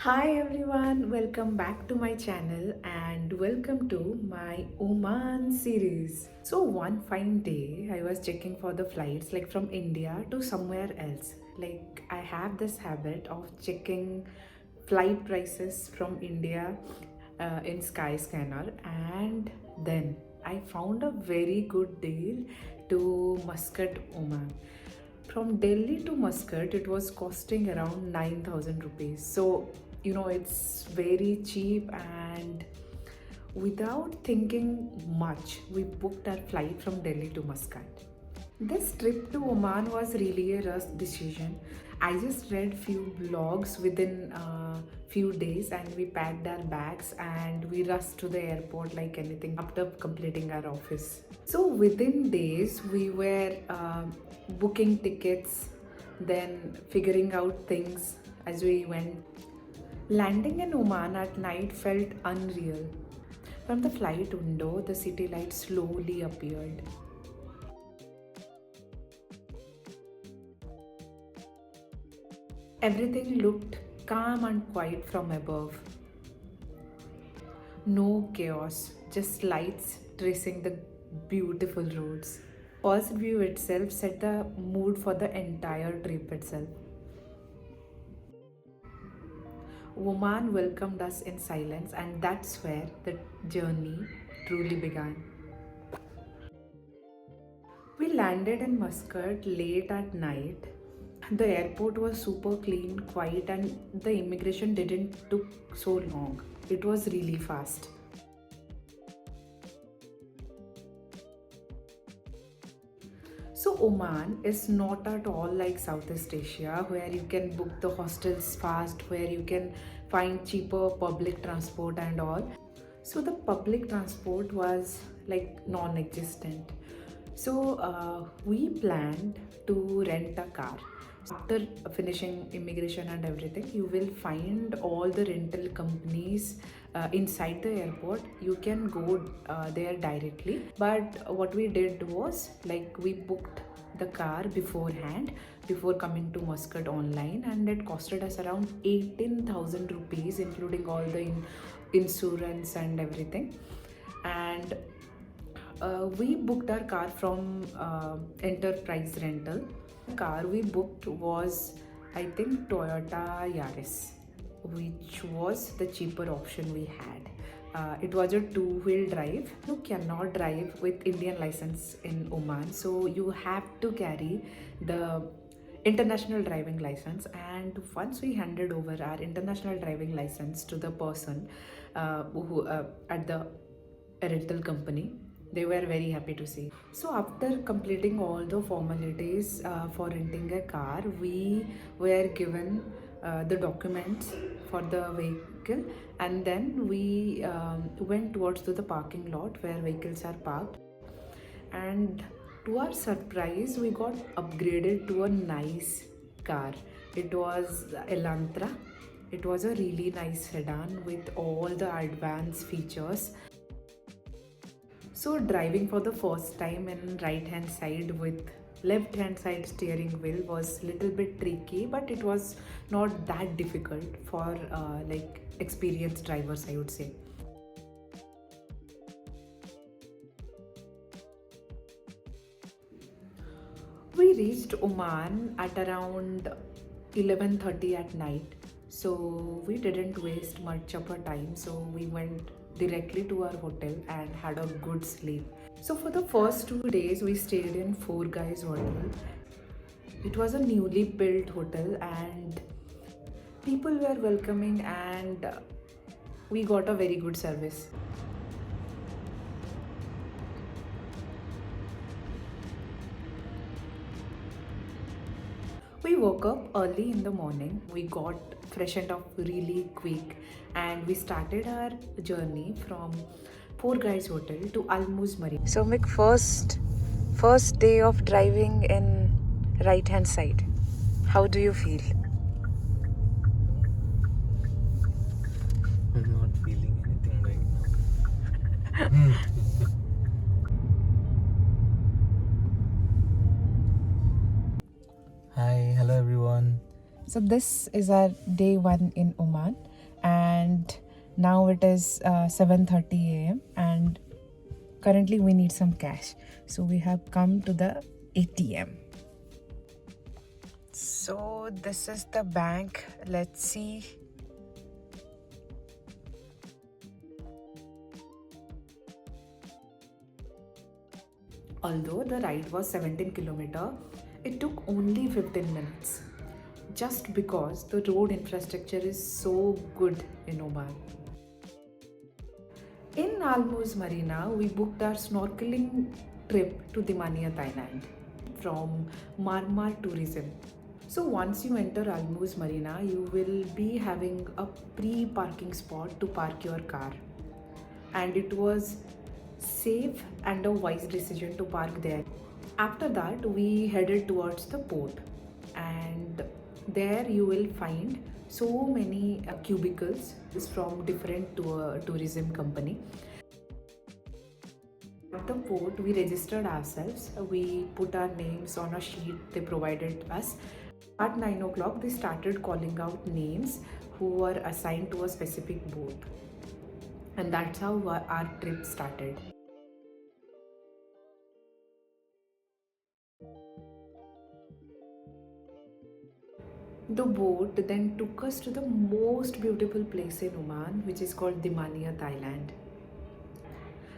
Hi everyone, welcome back to my channel and welcome to my Oman series. So one fine day I was checking for the flights like from India to somewhere else. Like I have this habit of checking flight prices from India in Skyscanner, and then I found a very good deal to Muscat, Oman. From Delhi to Muscat, it was costing around 9,000 rupees. So, it's very cheap, and without thinking much, we booked our flight from Delhi to Muscat. This trip to Oman was really a rush decision. I just read few blogs within a few days and we packed our bags and we rushed to the airport like anything after completing our office. So within days we were booking tickets, then figuring out things as we went. Landing in Oman at night felt unreal. From the flight window, the city lights slowly appeared. Everything looked calm and quiet from above. No chaos, just lights tracing the beautiful roads. First view itself set the mood for the entire trip itself. Oman welcomed us in silence, and that's where the journey truly began. We landed in Muscat late at night. The airport was super clean, quiet, and the immigration didn't took so long. It was really fast. So Oman is not at all like Southeast Asia where you can book the hostels fast, where you can find cheaper public transport and all. So the public transport was like non-existent. So we planned to rent a car. After finishing immigration and everything, you will find all the rental companies inside the airport. You can go there directly. But what we did was like we booked the car beforehand before coming to Muscat online, and it costed us around 18,000 rupees, including all the insurance and everything. And we booked our car from Enterprise Rental. The car we booked was, I think, Toyota Yaris, which was the cheaper option we had. It was a two-wheel drive. You cannot drive with Indian license in Oman, so you have to carry the international driving license. And once we handed over our international driving license to the person who at the rental company, they were very happy to see. So after completing all the formalities for renting a car, we were given the documents for the vehicle, and then we went towards to the parking lot where vehicles are parked. And to our surprise, we got upgraded to a nice car. It was Elantra. It was a really nice sedan with all the advanced features. So driving for the first time in right hand side with left hand side steering wheel was little bit tricky, but it was not that difficult for like experienced drivers, I would say. We reached Oman at around 11:30 at night. So we didn't waste much of our time. So we went directly to our hotel and had a good sleep. So for the first 2 days, we stayed in Four Guys Hotel. It was a newly built hotel and people were welcoming, and we got a very good service. We woke up early in the morning. We got freshened up really quick and we started our journey from Four Guys Hotel to Almuz Marine. So Mick, first day of driving in right hand side. How do you feel? I'm not feeling anything right now. Hi, hello everyone. So this is our day one in Oman. and now it is 7:30 a.m. and currently we need some cash, so we have come to the ATM. So this is the bank. Let's see. Although the ride was 17 kilometer, it took only 15 minutes. Just because the road infrastructure is so good in Oman. In Almuz Marina, we booked our snorkeling trip to Dimaniyat Island from Marmar Tourism. So once you enter Almuz Marina, you will be having a pre-parking spot to park your car. And it was safe and a wise decision to park there. After that, we headed towards the port, and there you will find so many cubicles from different tourism company. At the port, we registered ourselves. We put our names on a sheet they provided us. At 9 o'clock, they started calling out names who were assigned to a specific boat. And that's how our trip started. The boat then took us to the most beautiful place in Oman, which is called Dimaniyat Island.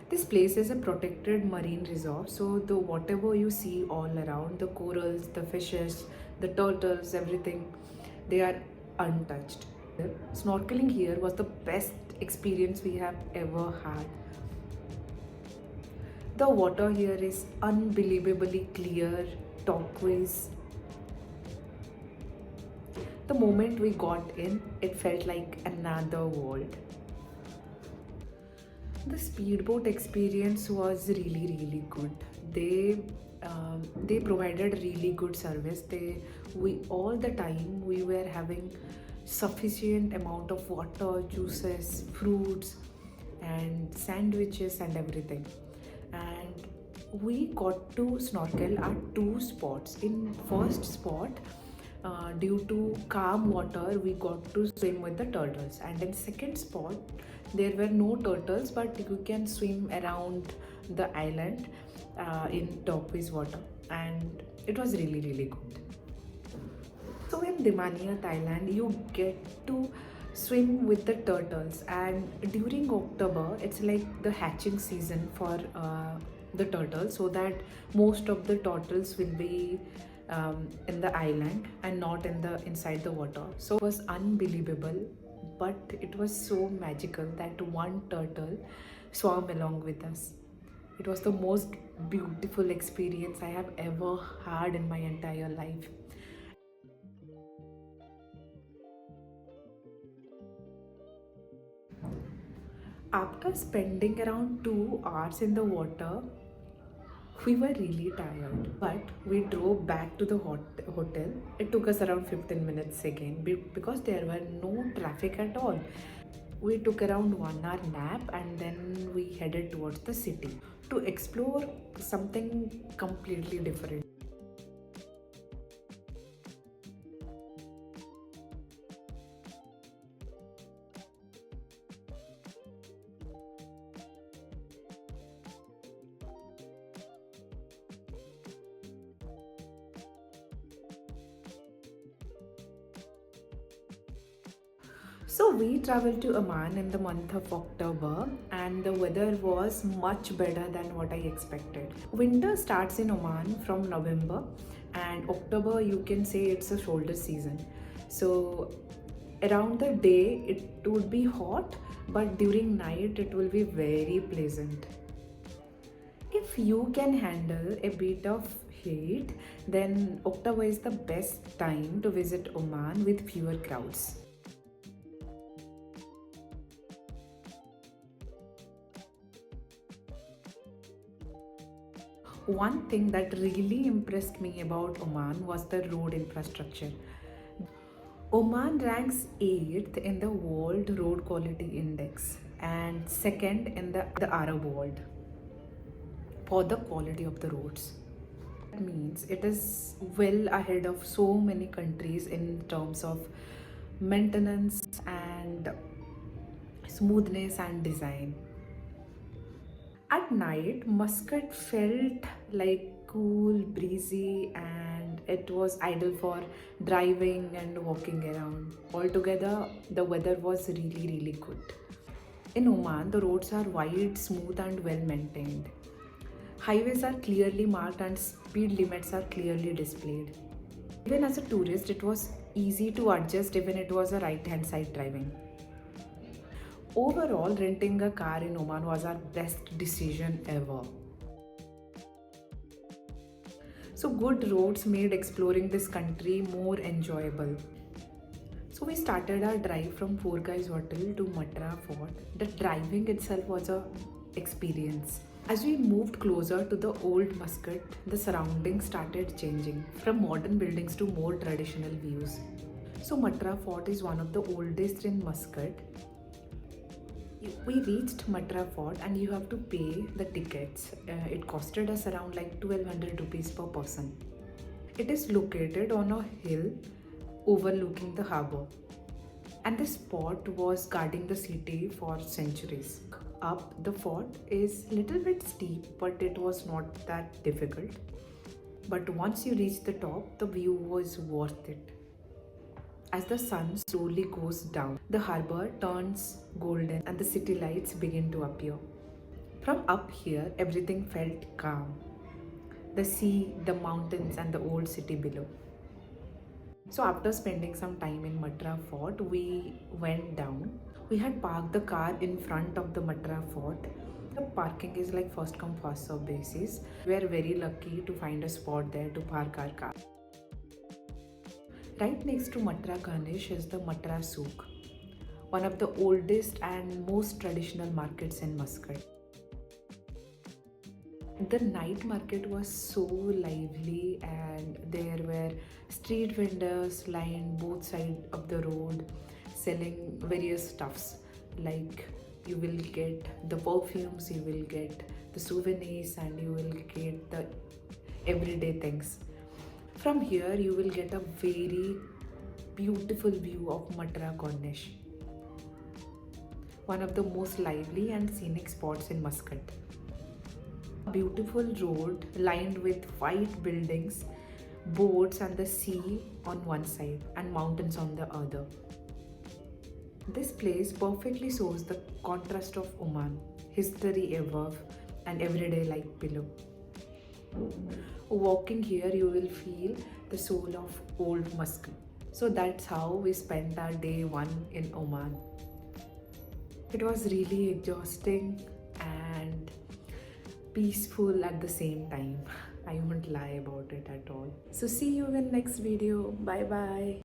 This place is a protected marine reserve, so the whatever you see all around, the corals, the fishes, the turtles, everything, they are untouched. Snorkeling here was the best experience we have ever had. The water here is unbelievably clear, turquoise. The moment we got in, it felt like another world. The speedboat experience was really good. They provided really good service. We all the time we were having sufficient amount of water, juices, fruits, and sandwiches and everything. And we got to snorkel at two spots. In first spot, due to calm water, we got to swim with the turtles, and in second spot there were no turtles, but you can swim around the island in turquoise water, and it was really good. So in Dimaniyat Island, you get to swim with the turtles, and during October, it's like the hatching season for the turtles, so that most of the turtles will be in the island and not in the inside the water. So it was unbelievable, but it was so magical that one turtle swam along with us. It was the most beautiful experience I have ever had in my entire life. After spending around 2 hours in the water, we were really tired, but we drove back to the hotel. It took us around 15 minutes again because there were no traffic at all. We took around 1 hour nap and then we headed towards the city to explore something completely different. So we traveled to Oman in the month of October, and the weather was much better than what I expected. Winter starts in Oman from November, and October you can say it's a shoulder season. So around the day it would be hot, but during night it will be very pleasant. If you can handle a bit of heat, then October is the best time to visit Oman with fewer crowds. One thing that really impressed me about Oman was the road infrastructure. Oman ranks 8th in the World Road Quality Index and 2nd in the Arab world for the quality of the roads. That means it is well ahead of so many countries in terms of maintenance and smoothness and design. At night, Muscat felt like cool, breezy, and it was ideal for driving and walking around. Altogether, the weather was really, really good. In Oman, the roads are wide, smooth, and well maintained. Highways are clearly marked and speed limits are clearly displayed. Even as a tourist, it was easy to adjust even it was a right-hand side driving. Overall, renting a car in Oman was our best decision ever. So good roads made exploring this country more enjoyable. So we started our drive from Four Guys Hotel to Mutrah Fort. The driving itself was a experience. As we moved closer to the old Muscat, the surroundings started changing from modern buildings to more traditional views. So Mutrah Fort is one of the oldest in Muscat. We reached Mutrah Fort and you have to pay the tickets. It costed us around like 1200 rupees per person. It is located on a hill overlooking the harbor. And this fort was guarding the city for centuries. Up the fort is little bit steep, but it was not that difficult. But once you reach the top, the view was worth it. As the sun slowly goes down, the harbor turns golden and the city lights begin to appear. From up here, everything felt calm. The sea, the mountains, and the old city below. So after spending some time in Mutrah Fort, we went down. We had parked the car in front of the Mutrah Fort. The parking is like first come first serve basis. We are very lucky to find a spot there to park our car. Right next to Mutrah Corniche is the Muttrah Souq, one of the oldest and most traditional markets in Muscat. The night market was so lively and there were street vendors lined both sides of the road selling various stuffs, like you will get the perfumes, you will get the souvenirs, and you will get the everyday things. From here you will get a very beautiful view of Mutrah Corniche, one of the most lively and scenic spots in Muscat. A beautiful road lined with white buildings, boats and the sea on one side and mountains on the other. This place perfectly shows the contrast of Oman, history above and everyday life below. Walking here, you will feel the soul of old Muscat. So that's how we spent our day one in Oman. It was really exhausting and peaceful at the same time. I won't lie about it at all. So see you in next video. Bye bye.